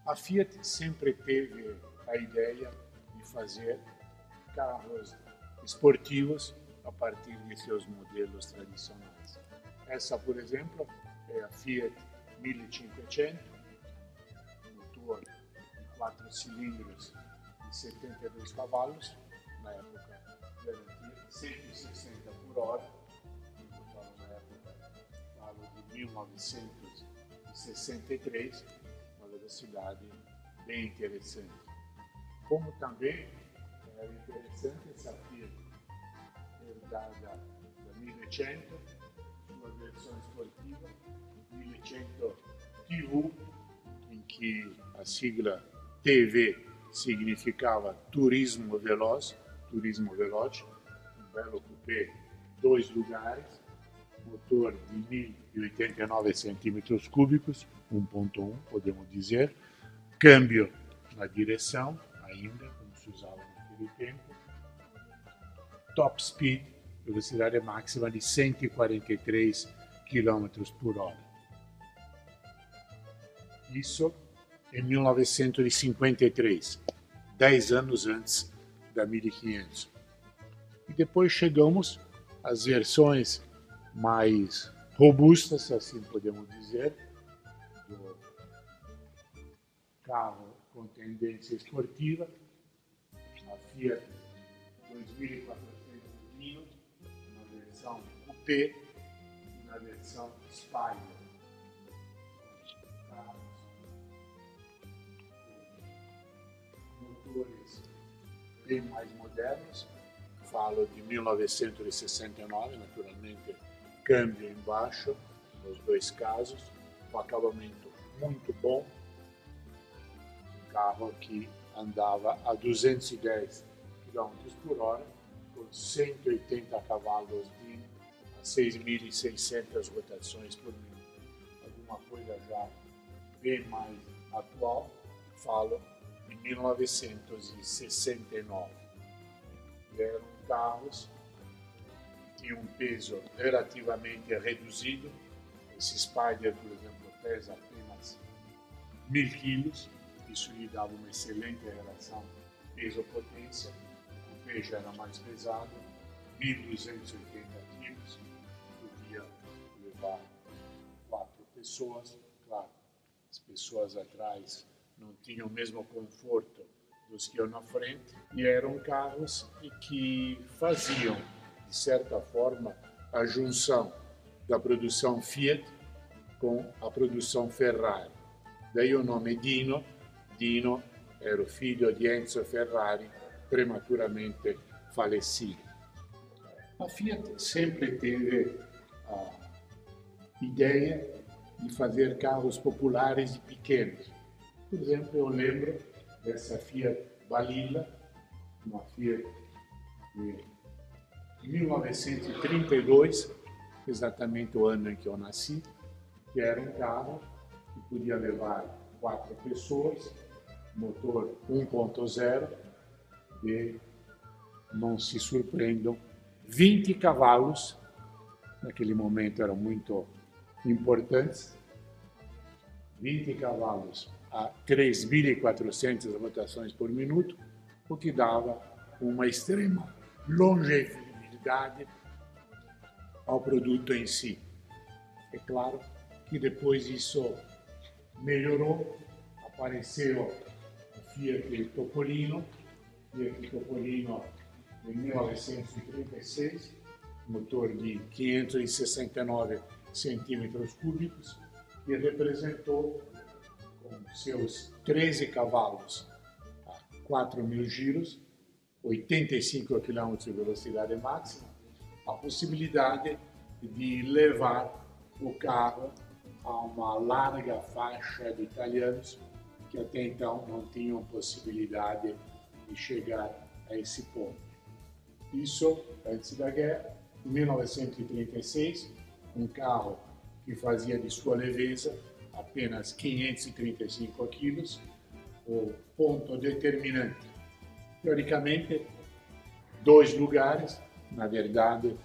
A Fiat sempre teve a ideia de fazer carros esportivos a partir de seus modelos tradicionais. Essa, por exemplo, é a Fiat 1500, motor de 4 cilindros de 72 cavalos, na época garantia 160 por hora, na época falo de 1963, uma velocidade bem interessante. Como também era interessante essa Fiat herdada da 1100, sua versão esportiva, 1100 TV, em que a sigla TV significava turismo veloz, turismo veloce, um belo coupé, 2 lugares, motor de 1089 centímetros cúbicos, 1.1 podemos dizer, câmbio na direção, ainda como se usava naquele tempo, top speed, velocidade máxima de 143 km por hora. Isso em 1953, 10 anos antes da 1500. E depois chegamos às versões mais robustas, se assim podemos dizer, do carro com tendência esportiva, a Fiat 2400 Nino, na versão Coupé e na versão Spider. Motores bem mais modernos, falo de 1969, naturalmente câmbio embaixo, nos dois casos, um acabamento muito bom, um carro que andava a 210 km por hora, com 180 cavalos de a 6.600 rotações por minuto. Alguma coisa já bem mais atual, falo de 1969. Eram carros que tinham um peso relativamente reduzido. Esse Spider, por exemplo, pesa apenas 1000 kg. Isso lhe dava uma excelente relação peso-potência. O Coupé já era mais pesado, 1280 kg. Podia levar 4 pessoas. Claro, as pessoas atrás não tinham o mesmo conforto dos que iam na frente, e eram carros que faziam, de certa forma, a junção da produção Fiat com a produção Ferrari. Daí o nome Dino. Dino era o filho de Enzo Ferrari, prematuramente falecido. A Fiat sempre teve a ideia de fazer carros populares e pequenos. Por exemplo, eu lembro dessa Fiat Balilla, uma Fiat de 1932, exatamente o ano em que eu nasci, que era um carro que podia levar 4 pessoas, motor 1.0 e, não se surpreendam, 20 cavalos, naquele momento eram muito importantes, 20 cavalos a 3.400 rotações por minuto, o que dava uma extrema longevidade ao produto em si. É claro que depois isso melhorou, apareceu a Fiat Topolino em 1936, motor de 569 centímetros cúbicos, e representou com seus 13 cavalos a 4.000 giros, 85 km de velocidade máxima, a possibilidade de levar o carro a uma larga faixa de italianos que até então não tinham possibilidade de chegar a esse ponto. Isso antes da guerra, em 1936, um carro que fazia de sua leveza apenas 535 quilos, o ponto determinante. Teoricamente, 2 lugares, na verdade,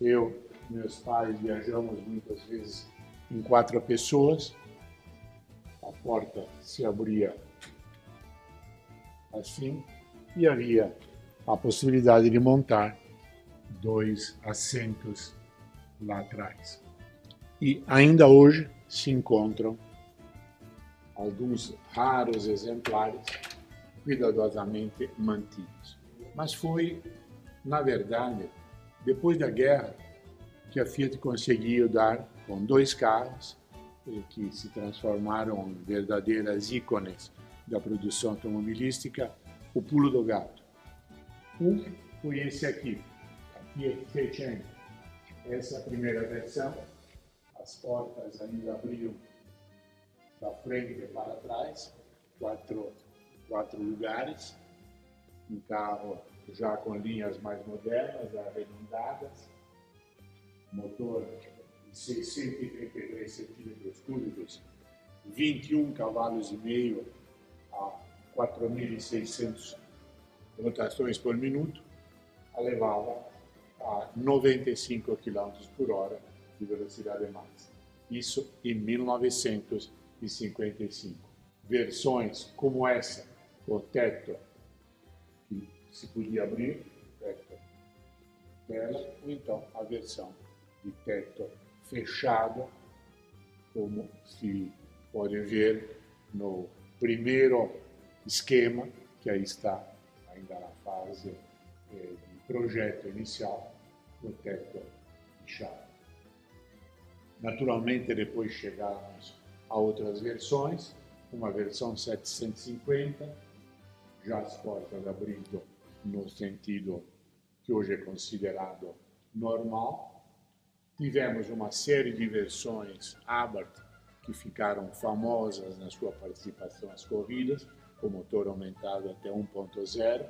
eu e meus pais viajamos muitas vezes em 4 pessoas. a porta se abria assim e havia a possibilidade de montar 2 assentos lá atrás. E ainda hoje se encontram alguns raros exemplares cuidadosamente mantidos. Mas foi, na verdade, depois da guerra, que a Fiat conseguiu dar com 2 carros que se transformaram em verdadeiras ícones da produção automobilística, o pulo do gato. Um foi esse aqui, a Fiat 600. Essa é a primeira versão. As portas ainda abriam da frente para trás, quatro lugares. Um carro já com linhas mais modernas, arredondadas, motor de 633 centímetros cúbicos, 21 cavalos e meio a 4.600 rotações por minuto, levava a 95 km por hora de velocidade máxima. Isso em 1955. Versões como essa, com o teto que se podia abrir, teto dela, ou então a versão de teto fechado, como se pode ver no primeiro esquema, que aí está ainda na fase de projeto inicial, o teto fechado. Naturalmente, depois chegamos a outras versões, uma versão 750, já as portas abrindo no sentido que hoje é considerado normal. Tivemos uma série de versões Abarth que ficaram famosas na sua participação às corridas, com motor aumentado até 1.0,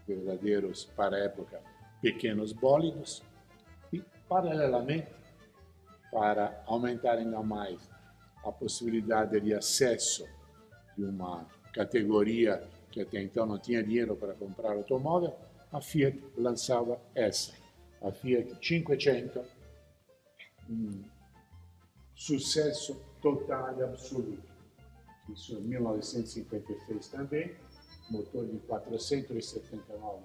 verdadeiros, para a época, pequenos bólidos. E, paralelamente, para aumentar ainda mais a possibilidade de acesso de uma categoria que até então não tinha dinheiro para comprar automóvel, a Fiat lançava essa, a Fiat 500, um sucesso total e absoluto. Isso em 1956 também, motor de 479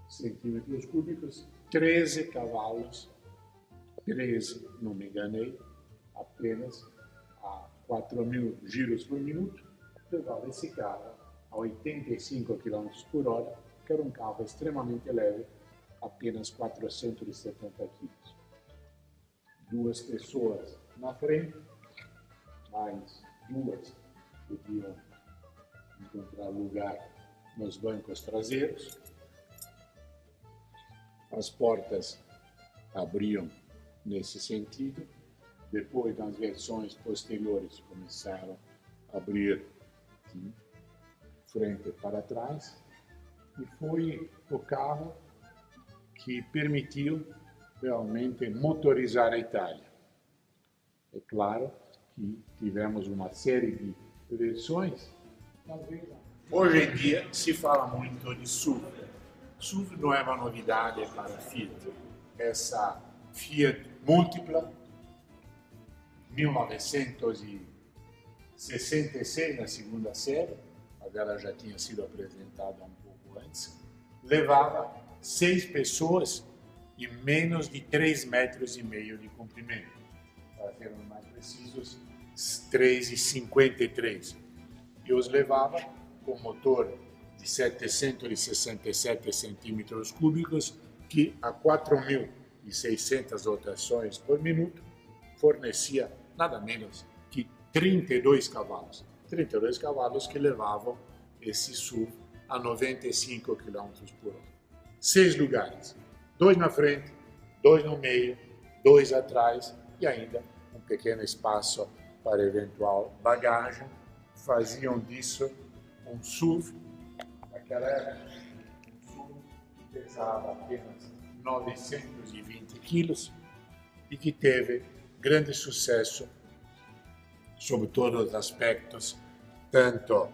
centímetros cúbicos, 13 cavalos, 13, não me enganei, apenas a 4.000 giros por minuto, levava esse carro a 85 km por hora, que era um carro extremamente leve, apenas 470 kg. 2 pessoas na frente, mais 2 podiam encontrar lugar nos bancos traseiros. As portas abriam nesse sentido. Depois, nas versões posteriores, começaram a abrir de frente para trás. E foi o carro que permitiu realmente motorizar a Itália. É claro que tivemos uma série de versões. Hoje em dia se fala muito de SUV. SUV não é uma novidade para a Fiat. Essa Fiat múltipla, 1966, na segunda série, mas ela já tinha sido apresentada um pouco antes, levava 6 pessoas e menos de 3,5 metros de comprimento. Para sermos mais precisos, 3,53. E os levava com motor de 767 centímetros cúbicos, que a 4.600 rotações por minuto fornecia nada menos que 32 cavalos. 32 cavalos que levavam esse SUV a 95 km por hora. 6 lugares, 2 na frente, 2 no meio, 2 atrás e ainda um pequeno espaço para eventual bagagem. Faziam disso um SUV, naquela época, um SUV que pesava apenas 920 quilos e que teve grande sucesso sob todos os aspectos, tanto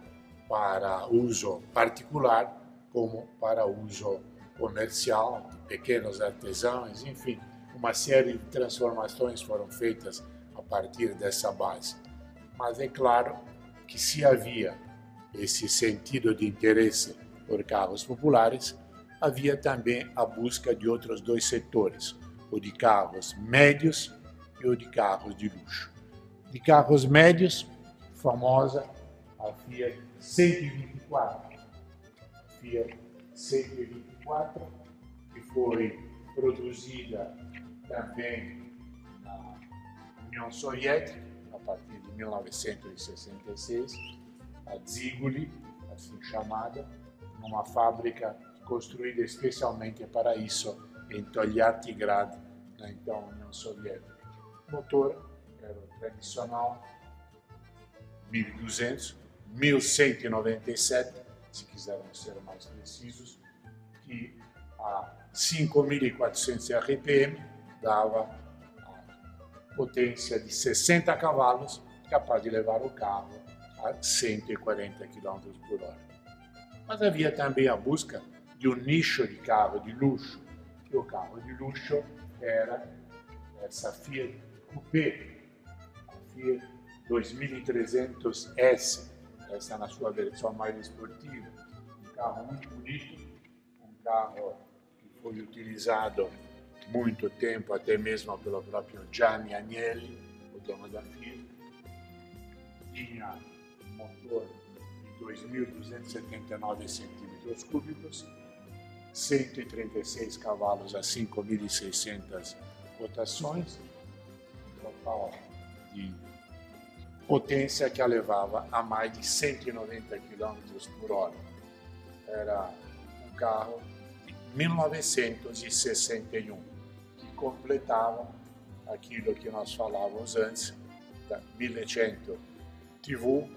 para uso particular como para uso comercial, de pequenos artesãos, enfim, uma série de transformações foram feitas a partir dessa base. Mas é claro que se havia esse sentido de interesse por carros populares, havia também a busca de outros dois setores, o de carros médios e o de carros de luxo. De carros médios, famosa a Fiat 124. A Fiat 124, que foi produzida também na União Soviética, a partir de 1966, a Ziguli, assim chamada, numa fábrica construída especialmente para isso, em Togliattigrad, na então União Soviética. O motor era o tradicional 1200, 1197, se quisermos ser mais precisos, que a 5.400 RPM dava a potência de 60 cavalos, capaz de levar o carro a 140 km por hora. Mas havia também a busca de um nicho de carro de luxo, que o carro de luxo era essa Fiat Coupé, a Fiat 2300S, essa na sua versão mais esportiva. Um carro muito bonito, um carro que foi utilizado muito tempo, até mesmo pelo próprio Gianni Agnelli, o dono da Fiat. Tinha um motor de 2.279 centímetros cúbicos, 136 cavalos a 5.600 rotações, um total de potência que a levava a mais de 190 km por hora. Era um carro de 1961, que completava aquilo que nós falávamos antes da 1100 TV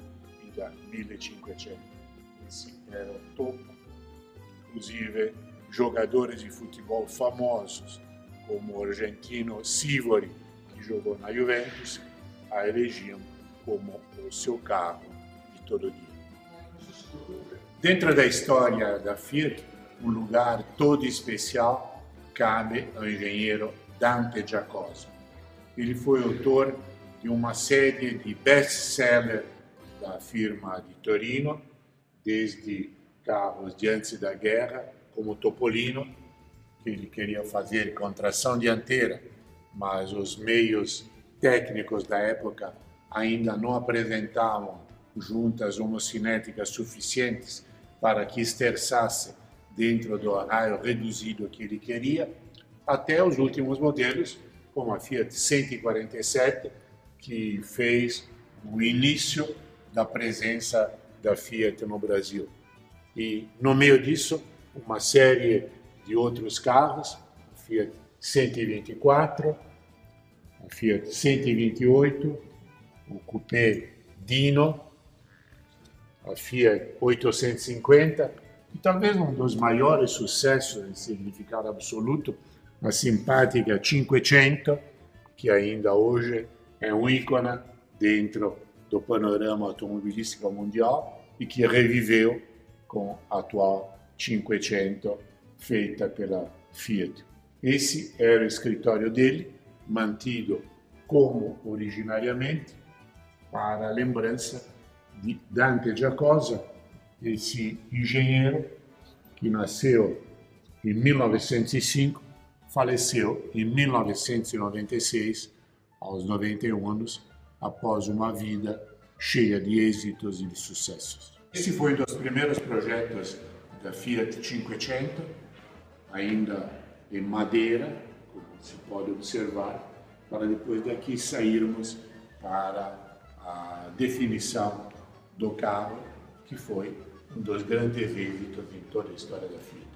e da 1500. Esse era o topo. Inclusive, jogadores de futebol famosos, como o argentino Sivori, que jogou na Juventus, a elegiam como o seu carro de todo dia. Dentro da história da Fiat, um lugar todo especial cabe ao engenheiro Dante Giacosa. Ele foi autor de uma série de best-sellers da firma de Torino, desde carros de antes da guerra, como o Topolino, que ele queria fazer com tração dianteira, mas os meios técnicos da época ainda não apresentavam juntas homocinéticas suficientes para que esterçasse dentro do raio reduzido que ele queria, até os últimos modelos, como a Fiat 147, que fez o início da presença da Fiat no Brasil. E no meio disso, uma série de outros carros, a Fiat 124, a Fiat 128, o Coupé Dino, a Fiat 850 e talvez um dos maiores sucessos em significado absoluto, a simpática 500, que ainda hoje é um ícone dentro do panorama automobilístico mundial e que reviveu com a atual 500 feita pela Fiat. Esse era o escritório dele, mantido como originariamente, para a lembrança de Dante Giacosa, esse engenheiro que nasceu em 1905, faleceu em 1996, aos 91 anos, após uma vida cheia de êxitos e de sucessos. Esse foi um dos primeiros projetos da Fiat 500, ainda em madeira, como se pode observar, para depois daqui sairmos para a definição do carro, que foi um dos grandes êxitos em toda a história da Fiat.